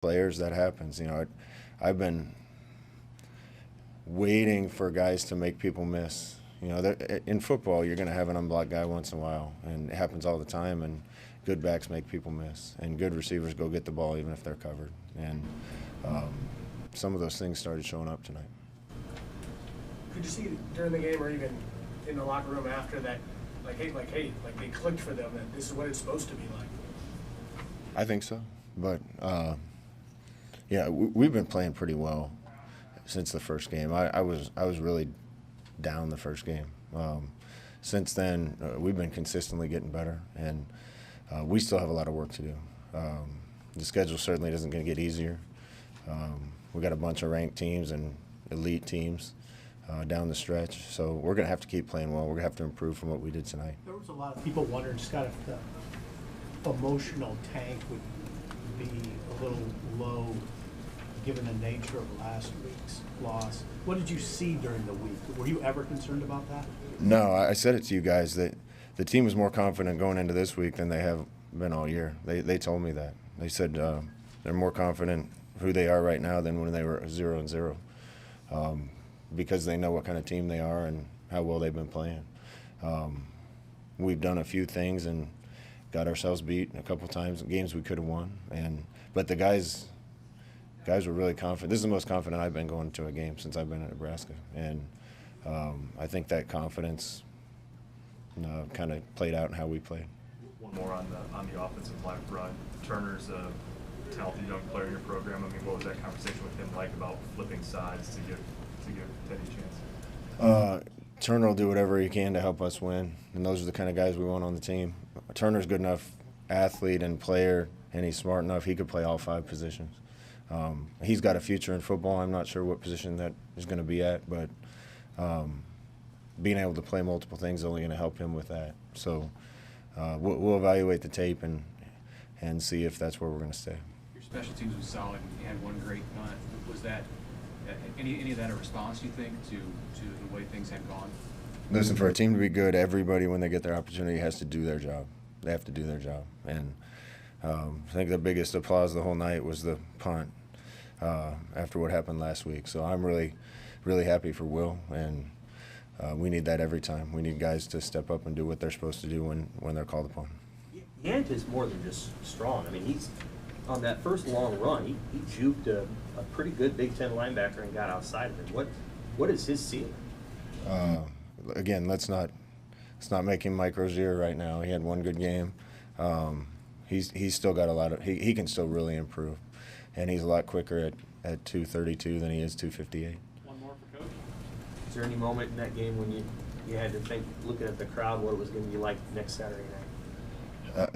players, that happens. You know, I've been waiting for guys to make people miss. You know, in football, you're going to have an unblocked guy once in a while, and it happens all the time. And good backs make people miss, and good receivers go get the ball even if they're covered. And some of those things started showing up tonight. Could you see during the game or even in the locker room after that, like they clicked for them that this is what it's supposed to be like? I think so, but yeah, we've been playing pretty well since the first game. I was really down the first game. Since then, we've been consistently getting better, and we still have a lot of work to do. The schedule certainly isn't going to get easier. We got a bunch of ranked teams and elite teams down the stretch, so we're going to have to keep playing well. We're going to have to improve from what we did tonight. There was a lot of people wondering, Scott, if the emotional tank would be a little low given the nature of last week's loss. What did you see during the week? Were you ever concerned about that? No, I said it to you guys that the team is more confident going into this week than they have been all year. They told me that. They said they're more confident who they are right now than when they were 0-0. Because they know what kind of team they are and how well they've been playing. We've done a few things and got ourselves beat a couple times, games we could have won. But the guys were really confident. This is the most confident I've been going into a game since I've been at Nebraska. And I think that confidence kind of played out in how we played. One more on the offensive line front. Turner's a talented young player in your program. I mean, what was that conversation with him like about flipping sides to give Teddy a chance? Turner will do whatever he can to help us win, and those are the kind of guys we want on the team. Turner's good enough athlete and player, and he's smart enough he could play all 5 positions. He's got a future in football. I'm not sure what position that is going to be at, but being able to play multiple things is only going to help him with that. So we'll evaluate the tape and see if that's where we're going to stay. Your special teams was solid. You had one great punt. Was that any of that a response, you think, to the way things had gone? Listen, for a team to be good, everybody, when they get their opportunity, has to do their job. They have to do their job. And I think the biggest applause the whole night was the punt after what happened last week. So I'm really, really happy for Will, and we need that every time. We need guys to step up and do what they're supposed to do when they're called upon. Yant is more than just strong. I mean, he's on that first long run, he juked a pretty good Big Ten linebacker and got outside of it. What is his ceiling? Again, let's not make him Mike Rozier right now. He had one good game. He's still got a lot of he can still really improve, and he's a lot quicker at 232 than he is 258. One more for Coach. Is there any moment in that game when you had to think, looking at the crowd, what it was going to be like next Saturday night?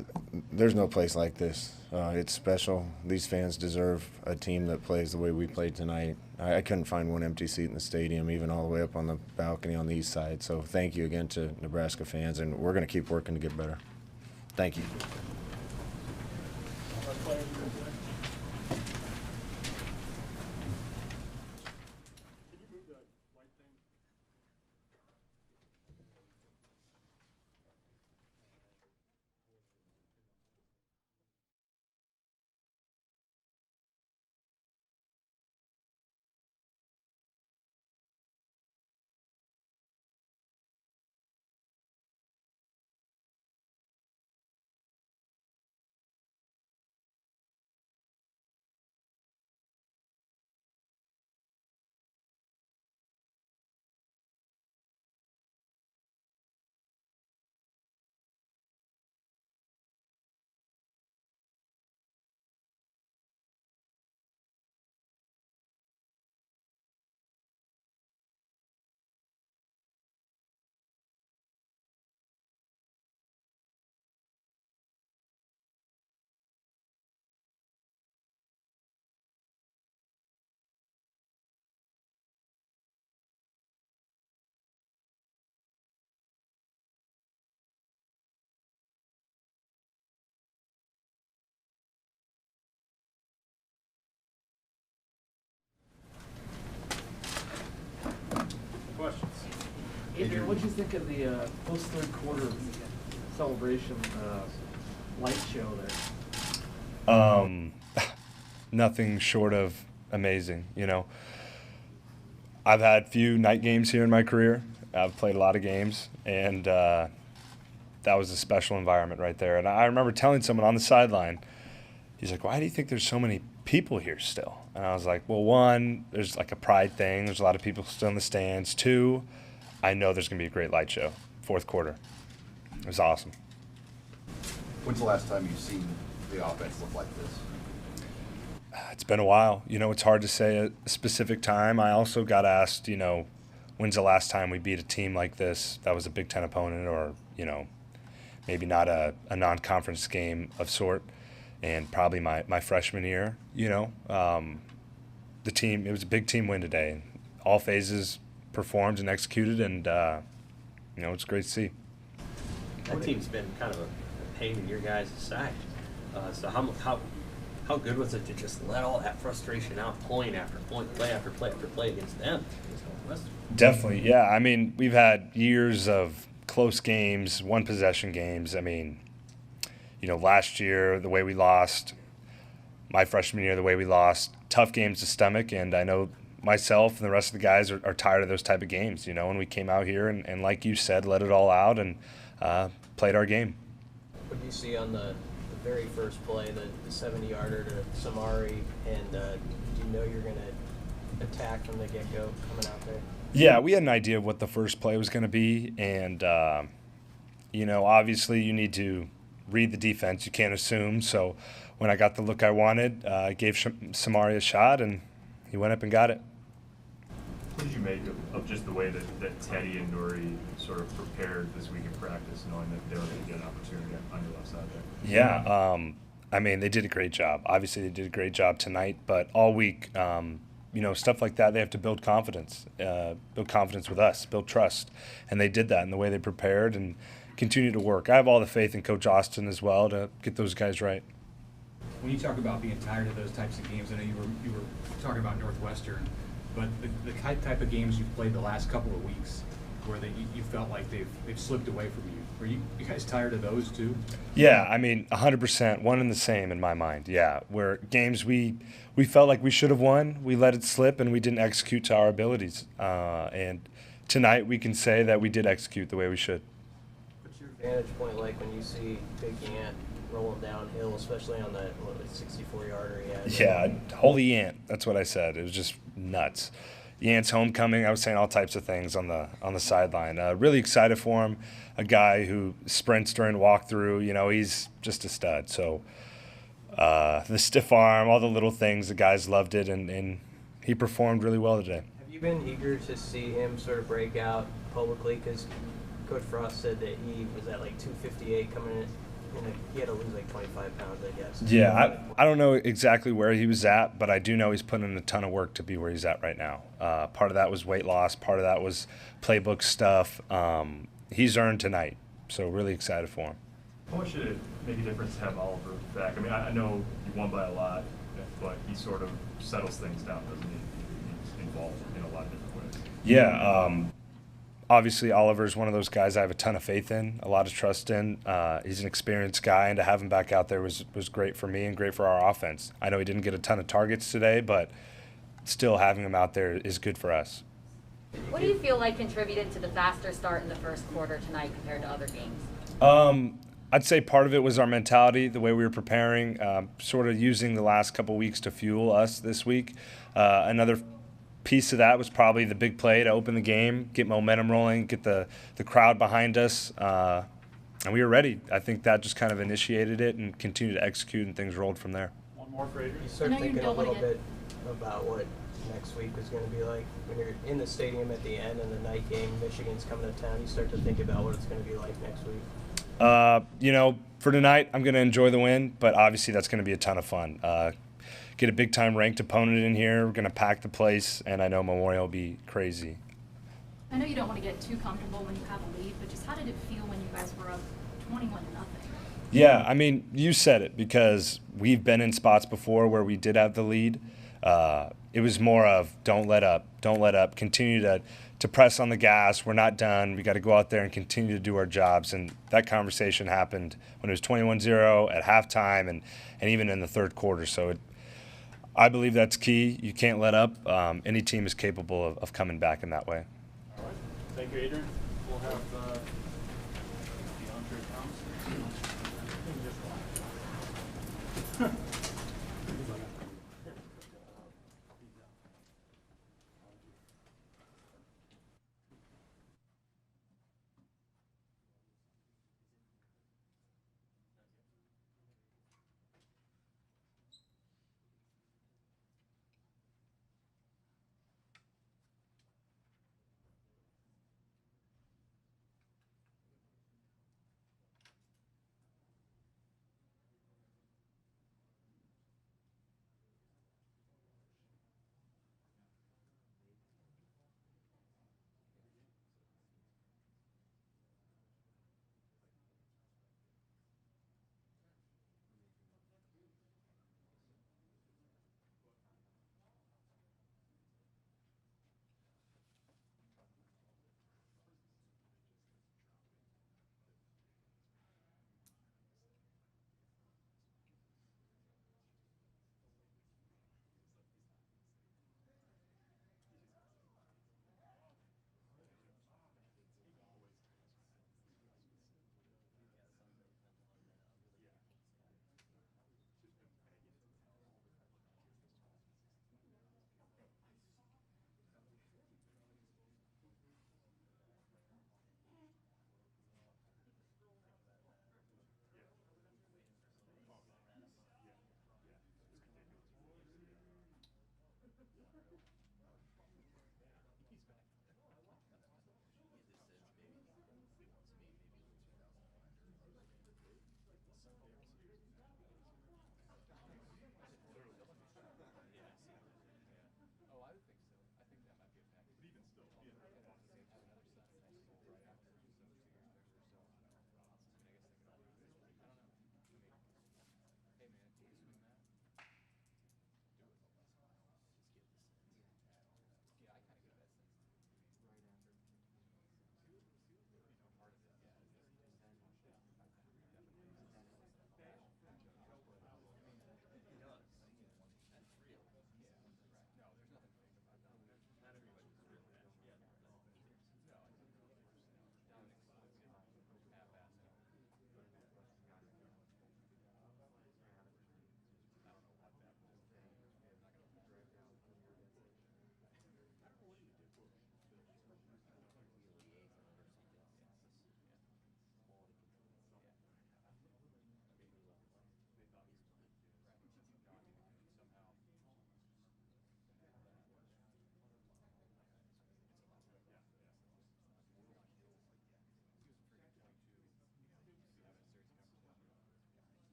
There's no place like this. It's special. These fans deserve a team that plays the way we played tonight. I couldn't find one empty seat in the stadium, even all the way up on the balcony on the east side. So thank you again to Nebraska fans, and we're going to keep working to get better. Thank you. Questions? Adrian, what did you think of the post-third quarter celebration light show there? nothing short of amazing. I've had few night games here in my career. I've played a lot of games, and that was a special environment right there. And I remember telling someone on the sideline, he's like, "Why do you think there's so many people here still?" And I was like, well, one, there's like a pride thing. There's a lot of people still in the stands. Two, I know there's going to be a great light show. Fourth quarter. It was awesome. When's the last time you've seen the offense look like this? It's been a while. It's hard to say a specific time. I also got asked, when's the last time we beat a team like this that was a Big Ten opponent or, maybe not a non-conference game of sort. And probably my freshman year, the team, it was a big team win today. All phases performed and executed, and, it's great to see. That team's been kind of a pain in your guys' side. So how good was it to just let all that frustration out, point after point, play after play after play against them, against Northwestern? Definitely, yeah. I mean, we've had years of close games, one-possession games. I mean, last year, the way we lost, my freshman year, the way we lost, tough games to stomach, and I know myself and the rest of the guys are tired of those type of games, and we came out here and like you said, let it all out and played our game. What did you see on the very first play, the 70-yarder to Samari, and did you know you were going to attack from the get-go coming out there? Yeah, we had an idea of what the first play was going to be, and, obviously you need to read the defense. You can't assume. So when I got the look I wanted, I gave Samari a shot, and he went up and got it. What did you make of just the way that Teddy and Nuri sort of prepared this week in practice, knowing that they were going to get an opportunity on your left side there? Yeah, I mean, they did a great job. Obviously, they did a great job tonight, but all week, stuff like that, they have to build confidence with us, build trust. And they did that in the way they prepared and continue to work. I have all the faith in Coach Austin as well to get those guys right. When you talk about being tired of those types of games, I know you were talking about Northwestern, but the type of games you've played the last couple of weeks where you felt like they've slipped away from you. Are you guys tired of those too? Yeah, I mean, 100%, one and the same in my mind. Yeah, where games we felt like we should have won, we let it slip, and we didn't execute to our abilities. And tonight we can say that we did execute the way we should. What's your vantage point like when you see Big Ant rolling downhill, especially on that 64-yarder he had? Yeah, holy Ant. That's what I said. It was just nuts. Yant's homecoming. I was saying all types of things on the sideline. Really excited for him. A guy who sprints during walkthrough. He's just a stud. So the stiff arm, all the little things, the guys loved it, and he performed really well today. Have you been eager to see him sort of break out publicly? Because Coach Frost said that he was at like 258 coming in. He had to lose like 25 pounds, I guess. Yeah, I don't know exactly where he was at, but I do know he's putting in a ton of work to be where he's at right now. Part of that was weight loss. Part of that was playbook stuff. He's earned tonight, so really excited for him. How much did it make a difference to have Oliver back? I mean, I know you won by a lot, but he sort of settles things down, doesn't he? He's involved in a lot of different ways. Yeah, obviously Oliver's one of those guys I have a ton of faith in, a lot of trust in. He's an experienced guy, and to have him back out there was great for me and great for our offense. I know he didn't get a ton of targets today, but still having him out there is good for us. What do you feel like contributed to the faster start in the first quarter tonight compared to other games? I'd say part of it was our mentality, the way we were preparing, sort of using the last couple weeks to fuel us this week. Another piece of that was probably the big play to open the game, get momentum rolling, get the crowd behind us, and we were ready. I think that just kind of initiated it and continued to execute, and things rolled from there. One more for Adrian. You start thinking a little bit about what next week was going to be like when you're in the stadium at the end and the night game, Michigan's coming to town. You start to think about what it's going to be like next week. For tonight, I'm going to enjoy the win, but obviously that's going to be a ton of fun. Get a big-time ranked opponent in here. We're going to pack the place, and I know Memorial will be crazy. I know you don't want to get too comfortable when you have a lead, but just how did it feel when you guys were up 21-0? Yeah, I mean, you said it, because we've been in spots before where we did have the lead. It was more of don't let up, continue to press on the gas. We're not done. We got to go out there and continue to do our jobs. And that conversation happened when it was 21-0 at halftime and even in the third quarter. So I believe that's key. You can't let up. Any team is capable of coming back in that way. All right. Thank you, Adrian. We'll have DeAndre Thomas.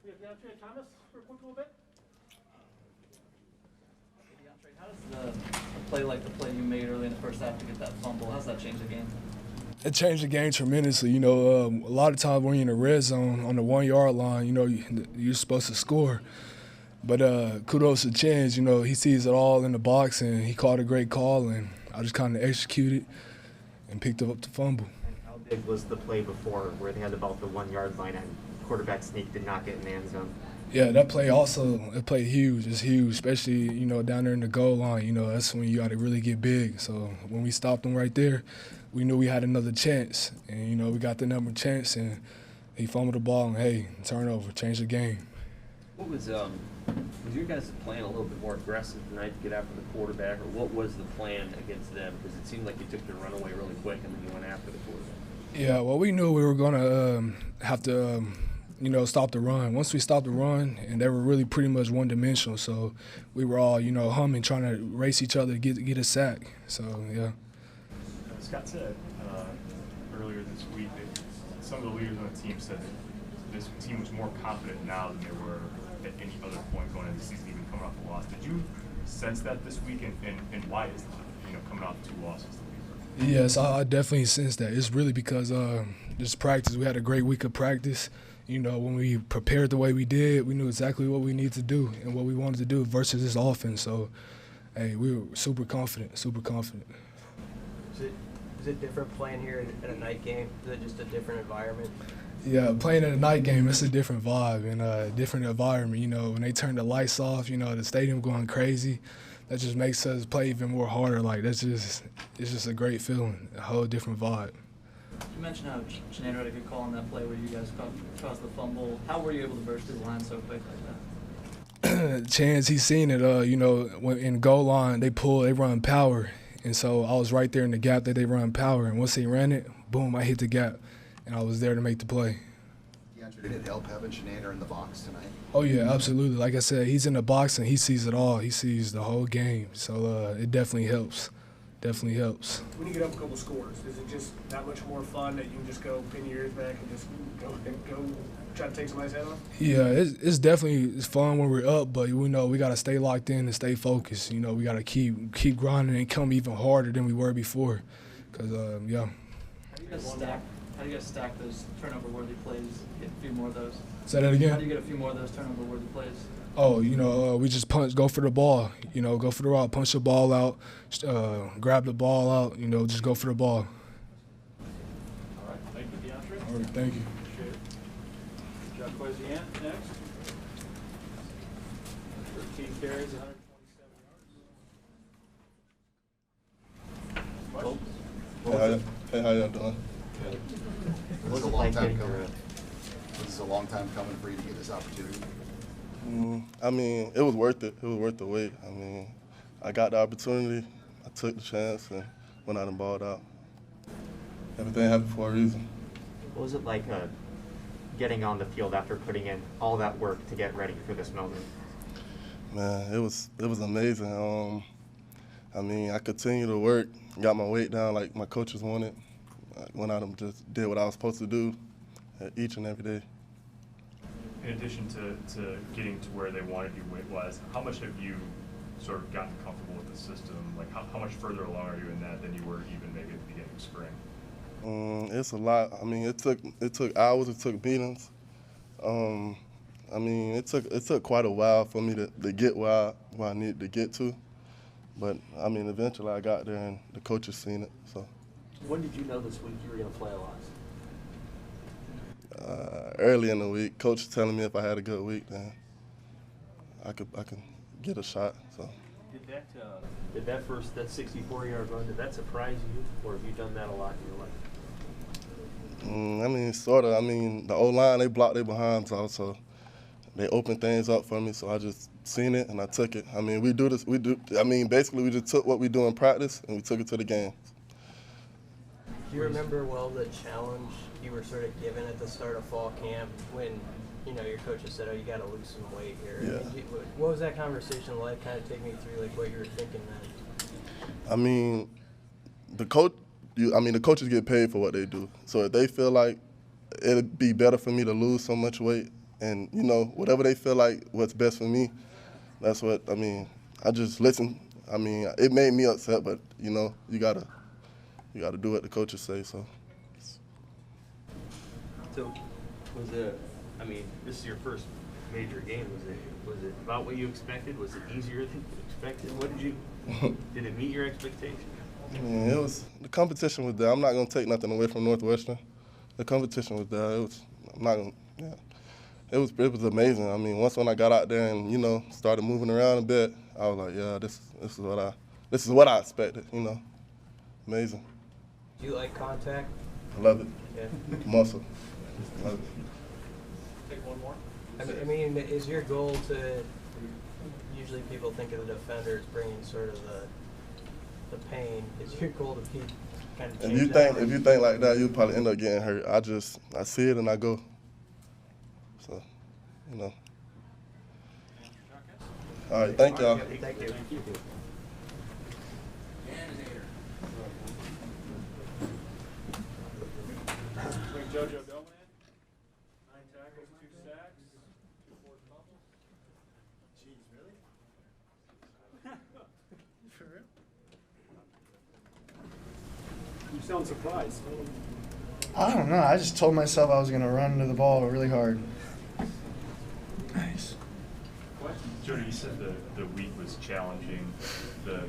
We have DeAndre Thomas for a quick little bit. Hey, DeAndre, how does the play like the play you made early in the first half to get that fumble, how's that change the game? It changed the game tremendously. You know, a lot of times when you're in the red zone on the 1 yard line, you know, you're supposed to score. But kudos to Chance. You know, he sees it all in the box, and he called a great call, and I just kind of executed and picked up the fumble. And how big was the play before where they had about the 1 yard line and quarterback sneak did not get in the end zone? Yeah, that play also, it played huge. It's huge, especially, you know, down there in the goal line. You know, that's when you got to really get big. So when we stopped them right there, we knew we had another chance. And, you know, we got the number chance, and he fumbled the ball, and, hey, turnover, changed the game. What was your guys' plan a little bit more aggressive tonight to get after the quarterback, or what was the plan against them? Because it seemed like you took the runaway really quick and then you went after the quarterback. Yeah, well, we knew we were going to have to you know, stop the run. Once we stopped the run, and they were really pretty much one-dimensional, so we were all, you know, humming, trying to race each other to get a sack. So, yeah. Scott said earlier this week that some of the leaders on the team said that this team was more confident now than they were at any other point going into the season, even coming off a loss. Did you sense that this week, and why is that, you know, coming off 2 losses? Yes, I definitely sense that. It's really because this practice, we had a great week of practice. You know, when we prepared the way we did, we knew exactly what we needed to do and what we wanted to do versus this offense. So, hey, we were super confident, super confident. Is it different playing here at a night game? Is it just a different environment? Yeah, playing at a night game, it's a different vibe and a different environment. You know, when they turn the lights off, you know, the stadium going crazy, that just makes us play even more harder. Like, it's just a great feeling, a whole different vibe. You mentioned how Shenandoah had a good call on that play where you guys caused the fumble. How were you able to burst through the line so quick like that? Chance, he's seen it. You know, when in goal line, they run power. And so I was right there in the gap that they run power. And once he ran it, boom, I hit the gap. And I was there to make the play. Did it help having Shenandoah in the box tonight? Oh, yeah, absolutely. Like I said, he's in the box and he sees it all. He sees the whole game. So it definitely helps. Definitely helps. When you get up a couple scores, is it just that much more fun that you can just go pin your ears back and just go try to take somebody's head off? Yeah, it's definitely fun when we're up, but we know we got to stay locked in and stay focused. You know, we got to keep grinding and come even harder than we were before. Because, yeah. How do you guys stack those turnover-worthy plays, get a few more of those? Say that again? How do you get a few more of those turnover-worthy plays? Oh, you know, we just go for the ball. You know, go for the route, punch the ball out, grab the ball out, you know, just go for the ball. All right, thank you, DeAndre. All right, thank you. Appreciate it. Jacques Quezien next. 13 carries, 127 yards. Hey, how y'all doing? This is a long time coming. This is a long time coming for you to get this opportunity. I mean, it was worth it. It was worth the wait. I mean, I got the opportunity, I took the chance, and went out and balled out. Everything happened for a reason. What was it like getting on the field after putting in all that work to get ready for this moment? Man, it was amazing. I mean, I continued to work, got my weight down like my coaches wanted. I went out and just did what I was supposed to do each and every day. In addition to getting to where they wanted you weight-wise, how much have you sort of gotten comfortable with the system? Like, how much further along are you in that than you were even maybe at the beginning of spring? It's a lot. I mean, it took hours. It took meetings. I mean, it took quite a while for me to get where I needed to get to. But I mean, eventually I got there, and the coaches seen it. So. When did you know this week you were going to play a lot? Early in the week, coach was telling me if I had a good week, then I could get a shot. So. Did that 64-yard run, did that surprise you, or have you done that a lot in your life? I mean, sort of. I mean, the O-line, they blocked their behinds out, so they opened things up for me. So I just seen it and I took it. I mean, basically we just took what we do in practice and we took it to the game. Do you remember well the challenge you were sort of given at the start of fall camp when, you know, your coaches said, "Oh, you got to lose some weight here"? Yeah. What was that conversation like? Kind of take me through like what you were thinking then. I mean, the coaches get paid for what they do. So if they feel like it'd be better for me to lose so much weight, and you know, whatever they feel like what's best for me, that's what I mean. I just listen. I mean, it made me upset, but you know, you gotta do what the coaches say. So. So, I mean, this is your first major game. Was it about what you expected? Was it easier than you expected? Did it meet your expectations? Yeah, the competition was there. I'm not gonna take nothing away from Northwestern. The competition was there. It was amazing. I mean, when I got out there and started moving around a bit, I was like, yeah, this is what I expected. Amazing. Do you like contact? I love it. Yeah. Muscle. Love it. Take one more. I mean, is your goal to? Usually, people think of the defender as bringing sort of the pain. Is your goal to keep kind of? If you think like that, you'll probably end up getting hurt. I see it and I go. So, All right, thank y'all. Thank you. JoJo Bellman, 9 tackles, 2 sacks, 2 forced fumbles. Jeez, really? For real? You sound surprised. I don't know. I just told myself I was going to run to the ball really hard. Nice. Jody, you said the week was challenging, the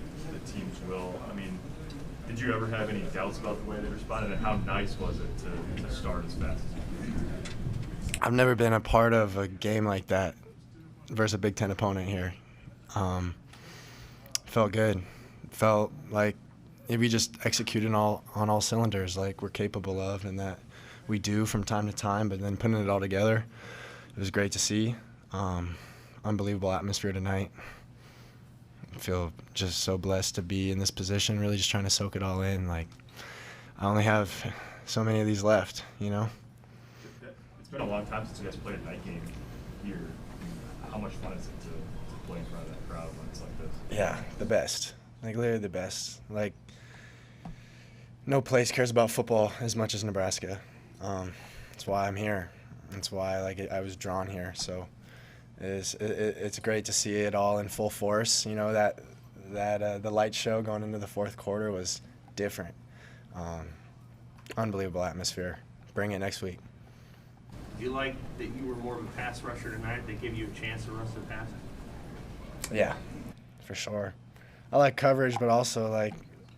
team's will. I mean, did you ever have any doubts about the way they responded, and how nice was it to start as fast as you did? I've never been a part of a game like that versus a Big Ten opponent here. Felt good. Felt like we just executed on all cylinders like we're capable of and that we do from time to time, but then putting it all together, it was great to see. Unbelievable atmosphere tonight. I feel just so blessed to be in this position, really just trying to soak it all in. Like, I only have so many of these left, It's been a long time since you guys played a night game here. How much fun is it to play in front of that crowd when it's like this? Yeah, the best. Like, literally the best. Like, no place cares about football as much as Nebraska. That's why I'm here. That's why I was drawn here. So it's great to see it all in full force. The light show going into the fourth quarter was different. Unbelievable atmosphere. Bring it next week. Do you like that you were more of a pass rusher tonight? They give you a chance to rush the pass? Yeah, for sure. I like coverage, but also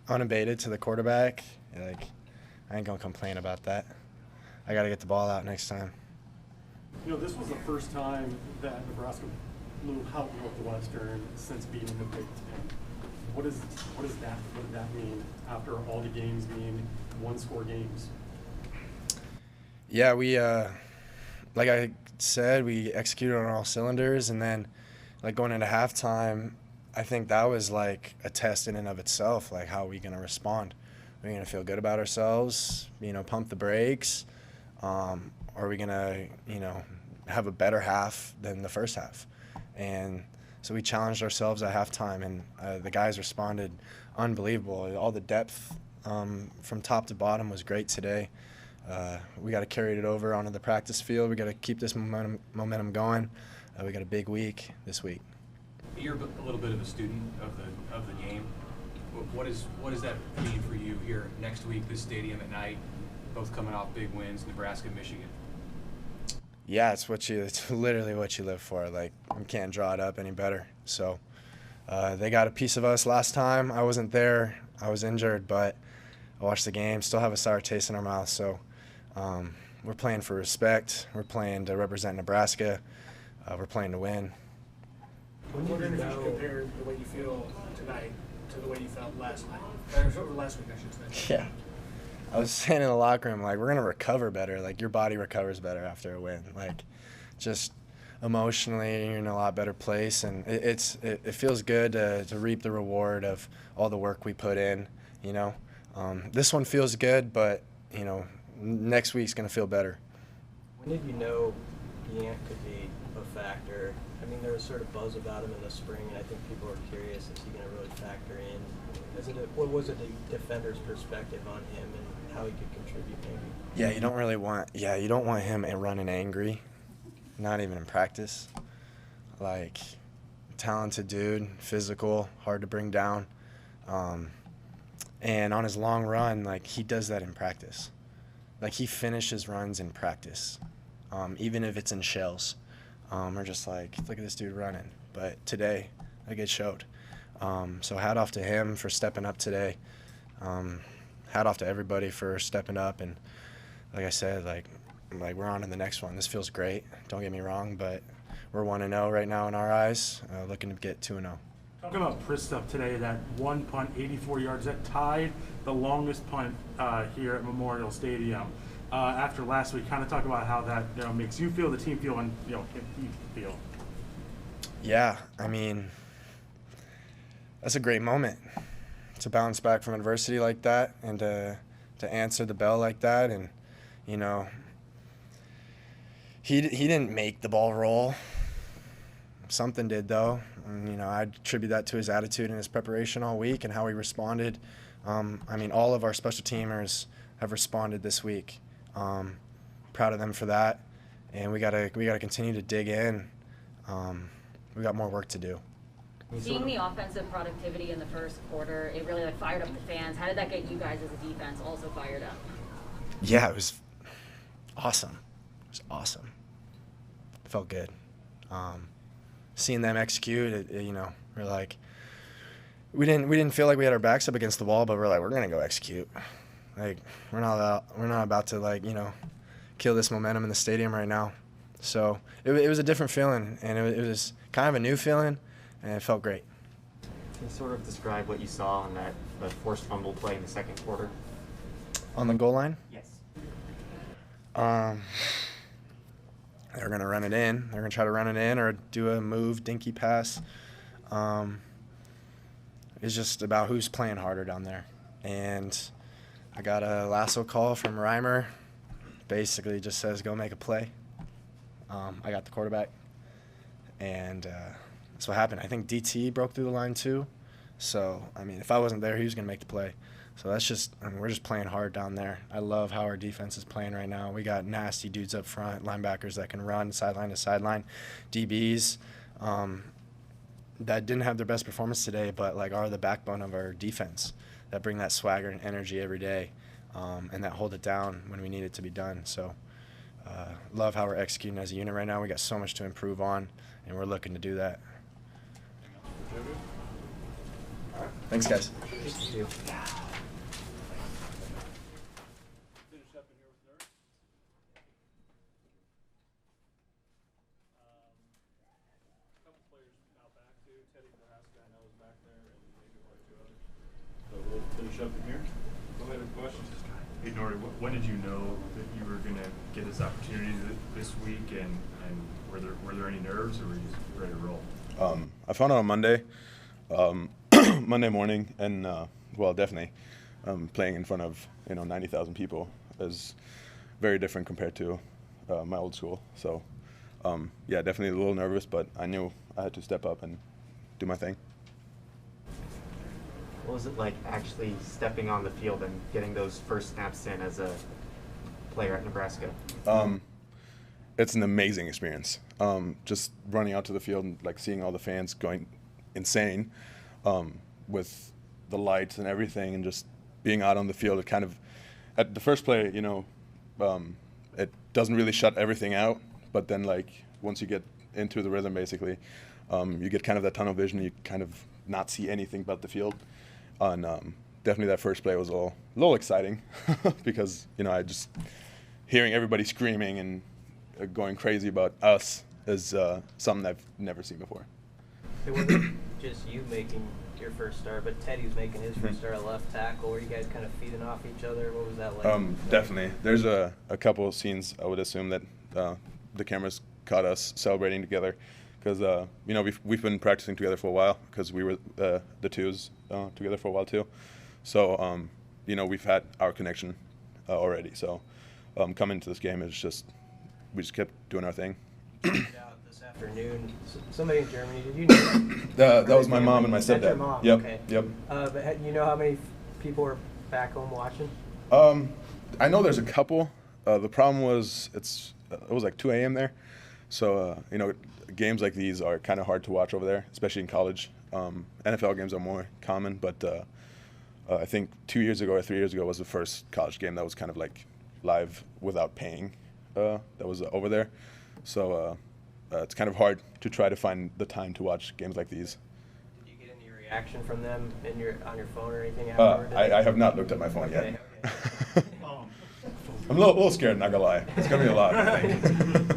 unabated to the quarterback. I ain't gonna complain about that. I got to get the ball out next time. This was the first time that Nebraska blew out Northwestern since being in the Big Ten. What does that mean after all the games being one-score games? Yeah, we like I said, we executed on all cylinders, and then going into halftime, I think that was a test in and of itself. How are we gonna respond? Are we gonna feel good about ourselves? Pump the brakes. Are we gonna, have a better half than the first half? And so we challenged ourselves at halftime, and the guys responded unbelievable. All the depth from top to bottom was great today. We got to carry it over onto the practice field. We got to keep this momentum going. We got a big week this week. You're a little bit of a student of the game. What does that mean for you here next week, this stadium at night, both coming off big wins, Nebraska, Michigan? Yeah, it's literally what you live for. You can't draw it up any better. So they got a piece of us last time. I wasn't there. I was injured, but I watched the game, still have a sour taste in our mouth. So we're playing for respect. We're playing to represent Nebraska. We're playing to win. I'm wondering if you should compare the way you feel tonight to the way you felt last night. Or last week, I should say. Yeah. I was saying in the locker room, we're going to recover better. Your body recovers better after a win. Just emotionally, you're in a lot better place. And it feels good to reap the reward of all the work we put in, This one feels good, but, next week's going to feel better. When did you know Yant could be a factor? I mean, there was sort of buzz about him in the spring, and I think people were curious, is he going to really factor in? What was it the defender's perspective on him and how he could contribute maybe? Yeah, you don't want him running angry, not even in practice. Talented dude, physical, hard to bring down. And on his long run, he does that in practice. like he finishes runs in practice, even if it's in shells. We're just like, look at this dude running. But today, like it showed. So hat off to him for stepping up today. Hat off to everybody for stepping up. And like I said, like we're on to the next one. This feels great. Don't get me wrong, but we're 1-0 right now in our eyes, looking to get 2-0. Talking about Pristup today, that one punt, 84 yards, that tied the longest punt here at Memorial Stadium. After last week, kind of talk about how that makes you feel, the team feel, and can he feel. Yeah, I mean, that's a great moment to bounce back from adversity like that and to answer the bell like that. And he didn't make the ball roll. Something did though. And, I attribute that to his attitude and his preparation all week and how he responded. I mean, all of our special teamers have responded this week. Proud of them for that, and we gotta continue to dig in. We got more work to do. Seeing the offensive productivity in the first quarter, it really fired up the fans. How did that get you guys as a defense also fired up? Yeah, it was awesome. It was awesome. It felt good. Seeing them execute, we're like, we didn't feel like we had our backs up against the wall, but we're like, we're gonna go execute. Like we're not about to kill this momentum in the stadium right now. So it was a different feeling, and it was kind of a new feeling, and it felt great. Can you sort of describe what you saw on the forced fumble play in the second quarter? On the goal line? Yes. They're gonna run it in. They're gonna try to run it in or do a move, dinky pass. It's just about who's playing harder down there, and I got a lasso call from Reimer. Basically just says, go make a play. I got the quarterback. And that's what happened. I think DT broke through the line too. So, I mean, if I wasn't there, he was going to make the play. So that's just, we're just playing hard down there. I love how our defense is playing right now. We got nasty dudes up front, linebackers that can run sideline to sideline, DBs that didn't have their best performance today, but are the backbone of our defense, that bring that swagger and energy every day, and that hold it down when we need it to be done. So love how we're executing as a unit right now. We got so much to improve on, and we're looking to do that. All right. Thanks, guys. Thank you. Finish up in here. Go ahead with questions. Hey, Nori, when did you know that you were going to get this opportunity this week, and were there any nerves, or were you just ready to roll? I found out on Monday, Monday morning, and definitely playing in front of 90,000 people is very different compared to my old school. So yeah, definitely a little nervous, but I knew I had to step up and do my thing. What was it like actually stepping on the field and getting those first snaps in as a player at Nebraska? It's an amazing experience. Just running out to the field and seeing all the fans going insane with the lights and everything, and just being out on the field. It kind of, at the first play, it doesn't really shut everything out, but then once you get into the rhythm, basically, you get kind of that tunnel vision. You kind of not see anything but the field. And definitely that first play was a little exciting because I just hearing everybody screaming and going crazy about us is something I've never seen before. It wasn't just you making your first start, but Teddy was making his first start at left tackle. Were you guys kind of feeding off each other? What was that like? Definitely. There's a couple of scenes I would assume that the cameras caught us celebrating together. Because we've been practicing together for a while, because we were the twos together for a while too. So we've had our connection already. So coming into this game is we just kept doing our thing. This afternoon, somebody in Germany. Did you know? That was my mom and my stepdad. That's your mom. Yep. Okay. Yep. But you know how many people were back home watching? I know there's a couple. The problem was it was 2 a.m. there, so games like these are kind of hard to watch over there, especially in college. NFL games are more common, but I think 2 years ago or 3 years ago was the first college game that was kind of like live without paying that was over there. So it's kind of hard to try to find the time to watch games like these. Did you get any reaction from them on your phone or anything afterward? I have not looked at my phone Okay, yet. okay. I'm a little scared, not gonna lie. It's gonna be a lot, I think.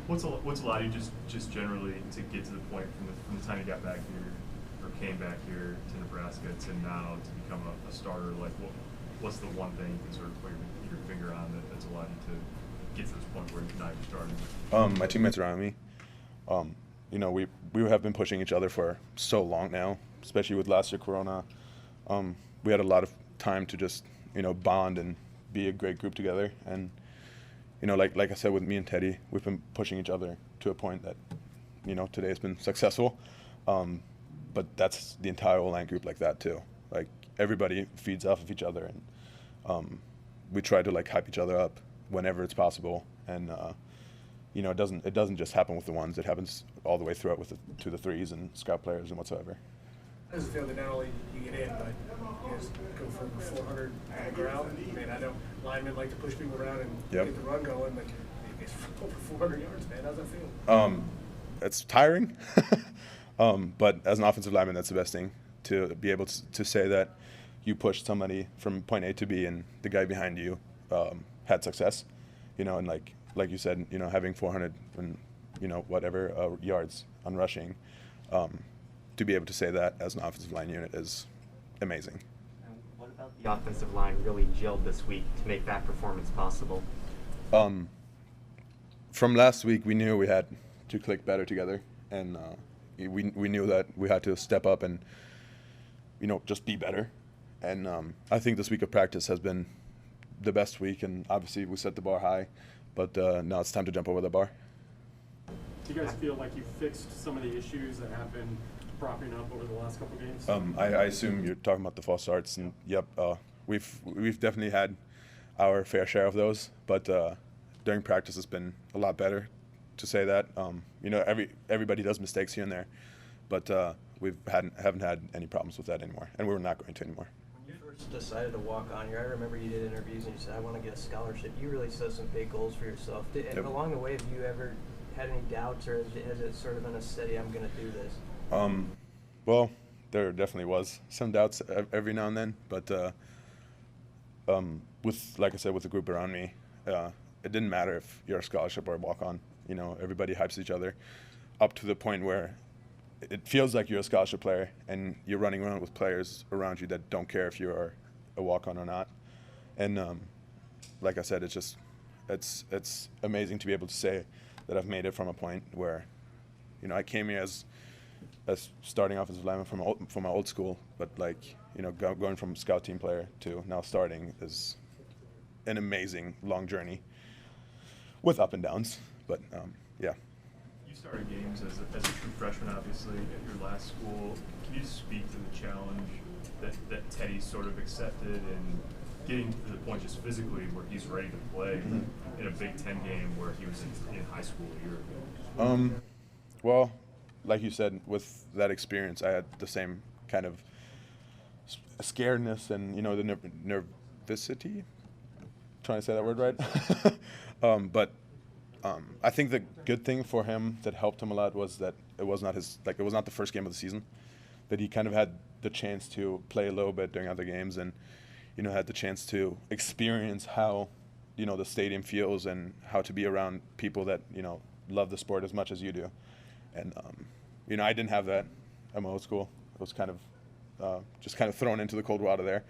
What's allowed you just generally to get to the point from the time you got back here or came back here to Nebraska to now to become a starter? Like what's the one thing you can sort of put your finger on that's allowed you to get to this point where now you're starting? My teammates around me. You know, we have been pushing each other for so long now, especially with last year Corona. We had a lot of time to just, you know, bond and be a great group together. And, you know, like I said with me and Teddy, we've been pushing each other to a point that, you know, today has been successful. But that's the entire O-line group like that too. Like everybody feeds off of each other, and we try to like hype each other up whenever it's possible. And you know, it doesn't just happen with the ones. It happens all the way throughout with the 2-3s and scout players and whatsoever. How does it feel that not only you get in, but you guys go for 400 on the ground? I mean, I know linemen like to push people around and get the run going, but you guys over 400 yards, man. How's that feel? It's tiring, but as an offensive lineman, that's the best thing, to be able to say that you pushed somebody from point A to B and the guy behind you had success, you know, and like you said, you know, having 400 and, you know, whatever yards on rushing, to be able to say that as an offensive line unit is amazing. And what about the offensive line really gelled this week to make that performance possible? From last week, we knew we had to click better together, and we knew that we had to step up and, you know, just be better. And I think this week of practice has been the best week, and obviously we set the bar high, but now it's time to jump over the bar. Do you guys feel like you fixed some of the issues that have been propping up over the last couple games? I assume you're talking about the false starts, and yep, we've definitely had our fair share of those, but during practice it's been a lot better, to say that. You know, everybody does mistakes here and there, but we haven't had any problems with that anymore, and we're not going to anymore. When you first decided to walk on here, I remember you did interviews and you said, I want to get a scholarship. You really set some big goals for yourself. And along the way, have you ever had any doubts, or has it sort of been a steady, I'm going to do this? Well, there definitely was some doubts every now and then, but with, like I said, with the group around me, it didn't matter if you're a scholarship or a walk-on. You know, everybody hypes each other up to the point where it feels like you're a scholarship player and you're running around with players around you that don't care if you're a walk-on or not. And like I said, it's amazing to be able to say that I've made it from a point where, you know, I came here as starting offensive lineman from my old school, but like, you know, going from scout team player to now starting is an amazing long journey with up and downs. But yeah. You started games as a true freshman, obviously, at your last school. Can you speak to the challenge that Teddy sort of accepted and getting to the point just physically where he's ready to play in a Big Ten game where he was in high school a year ago? Well, like you said, with that experience, I had the same kind of scaredness and, you know, the nervosity. Trying to say that word right? But I think the good thing for him that helped him a lot was that it was not the first game of the season, that he kind of had the chance to play a little bit during other games and, you know, had the chance to experience how, you know, the stadium feels and how to be around people that, you know, love the sport as much as you do. And, you know, I didn't have that at my old school. I was kind of just kind of thrown into the cold water there.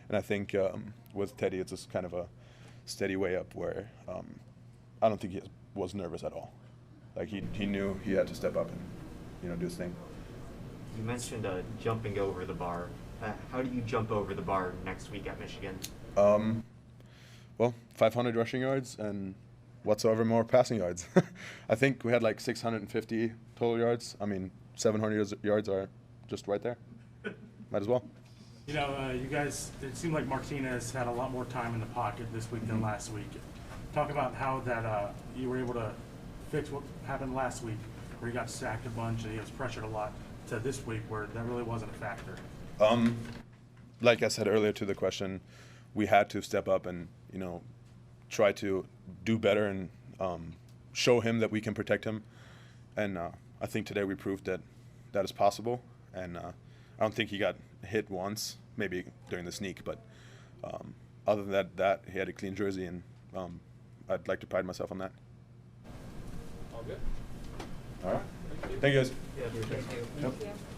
And I think with Teddy, it's just kind of a steady way up where I don't think he was nervous at all. Like he knew he had to step up and, you know, do his thing. You mentioned jumping over the bar. How do you jump over the bar next week at Michigan? Well, 500 rushing yards and whatsoever more passing yards. I think we had like 650 total yards. I mean, 700 yards are just right there. Might as well. You know, you guys, it seemed like Martinez had a lot more time in the pocket this week than last week. Talk about how that you were able to fix what happened last week, where he got sacked a bunch and he was pressured a lot, to this week where that really wasn't a factor. Like I said earlier to the question, we had to step up and, you know, try to do better and show him that we can protect him. And I think today we proved that that is possible. And I don't think he got hit once, maybe during the sneak, but other than that, he had a clean jersey, and I'd like to pride myself on that. All good. All right. Thank you guys. Yeah, thank you. Yep. Thank you.